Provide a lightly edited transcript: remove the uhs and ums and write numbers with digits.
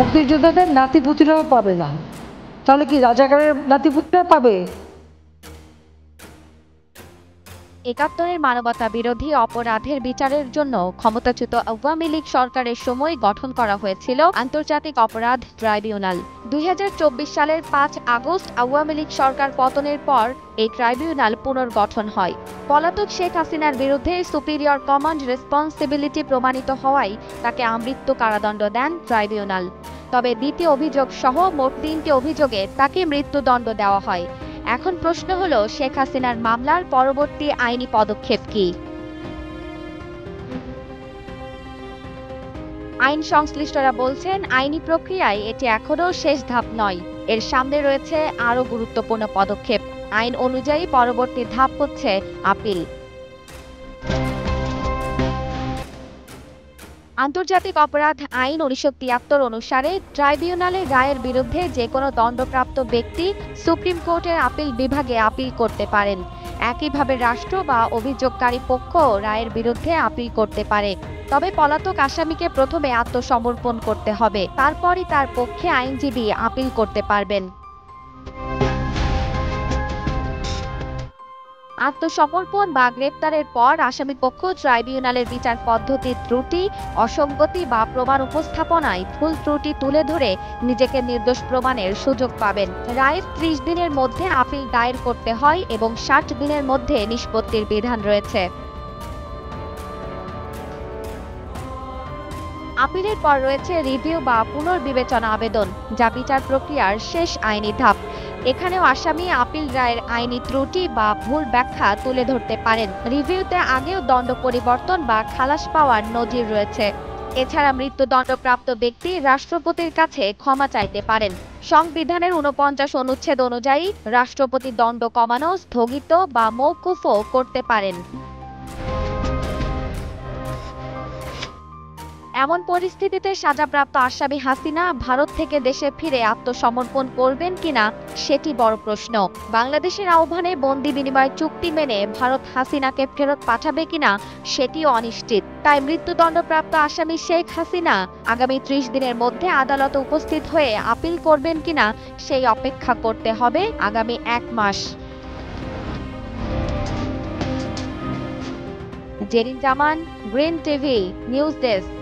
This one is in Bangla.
মুক্তিযোদ্ধাদের নাতিপুতিরাও পাবে না, তাহলে কি রাজাকারের নাতিপুতিরা পাবে? ৭১-এর মানবতা বিরোধী অপরাধের বিচারের জন্য ক্ষমতাচ্যুত আওয়ামী লীগ সরকারের সময় গঠন করা হয়েছিল আন্তর্জাতিক অপরাধ ট্রাইব্যুনাল। ২০২৪ সালের ৫ আগস্ট আওয়ামী লীগ সরকার পতনের পর এই ট্রাইব্যুনাল পুনর্গঠন হয়। পলাতক শেখ হাসিনার বিরুদ্ধে সুপিরিয়র কমান্ড রেসপন্সিবিলিটি প্রমাণিত হওয়ায় তাকে আমৃত্যু কারাদণ্ড দেন ট্রাইব্যুনাল। তবে দ্বিতীয় অভিযোগ সহ মোট ৩টি অভিযোগে তাকে মৃত্যুদণ্ড দেওয়া হয়। এখন প্রশ্ন হলো, শেখ হাসিনার মামলার পরবর্তী আইনি পদক্ষেপ কি? আইন সংশ্লিষ্টরা বলছেন, আইনি প্রক্রিয়ায় এটি এখনও শেষ ধাপ নয়। এর সামনে রয়েছে আরও গুরুত্বপূর্ণ পদক্ষেপ। আইন অনুযায়ী পরবর্তী ধাপ হচ্ছে আপিল। আন্তর্জাতিক অপরাধ আইন ১৯৭৩ অনুসারে ট্রাইব্যুনালের রায়ের বিরুদ্ধে যে কোনো দণ্ডপ্রাপ্ত ব্যক্তি সুপ্রিম কোর্টের আপিল বিভাগে আপিল করতে পারেন। একইভাবে রাষ্ট্র বা অভিযোগকারী পক্ষ রায়ের বিরুদ্ধে আপিল করতে পারে। তবে পলাতক আসামিকে প্রথমে আত্মসমর্পণ করতে হবে, তারপরই তার পক্ষে আইনজীবী আপিল করতে পারবেন। আত্মসমর্পণ বা গ্রেপ্তারের পর আসামিপক্ষ ট্রাইব্যুনালের বিচার পদ্ধতির ত্রুটি, অসঙ্গতি বা প্রমাণ উপস্থাপনায় ভুল ত্রুটি তুলে ধরে নিজেকে নির্দোষ প্রমাণের সুযোগ পাবেন। রায়ের ৩০ দিনের মধ্যে আপিল দায়ের করতে হয় এবং ৬০ দিনের মধ্যে নিষ্পত্তির বিধান রয়েছে। আপিলের পর রয়েছে রিভিউ বা পুনর্বিবেচনা আবেদন, যা বিচার প্রক্রিয়ার শেষ আইনি ধাপ। এখানেও আসামি আপিল রায়ের আইনি ত্রুটি বা ভুল ব্যাখ্যা তুলে ধরতে পারেন। রিভিউতে আগেও দণ্ড পরিবর্তন বা খালাস পাওয়ার নজির রয়েছে। এছাড়া মৃত্যুদণ্ডপ্রাপ্ত ব্যক্তি রাষ্ট্রপতির কাছে ক্ষমা চাইতে পারেন। সংবিধানের ৪৯ অনুচ্ছেদ অনুযায়ী রাষ্ট্রপতি দণ্ড কমানো, স্থগিত বা মওকুফও করতে পারেন। এমন পরিস্থিতিতে সাজাপ্রাপ্ত আসামি হাসিনা ভারত থেকে দেশে ফিরে আত্মসমর্পণ করবেন কিনা সেটি বড় প্রশ্ন। বাংলাদেশের আহ্বানে বন্দি বিনিময় চুক্তি মেনে ভারত হাসিনাকে ফেরত পাঠাবে কিনা সেটিও অনিশ্চিত। তাই মৃত্যুদণ্ডপ্রাপ্ত আসামি শেখ হাসিনা আগামী ৩০ দিনের মধ্যে আদালতে উপস্থিত হয়ে আপিল করবেন কিনা সেই অপেক্ষা করতে হবে আগামী ১ মাস। জেরিন জামান, গ্রিন টিভি, নিউজ ডেস্ক।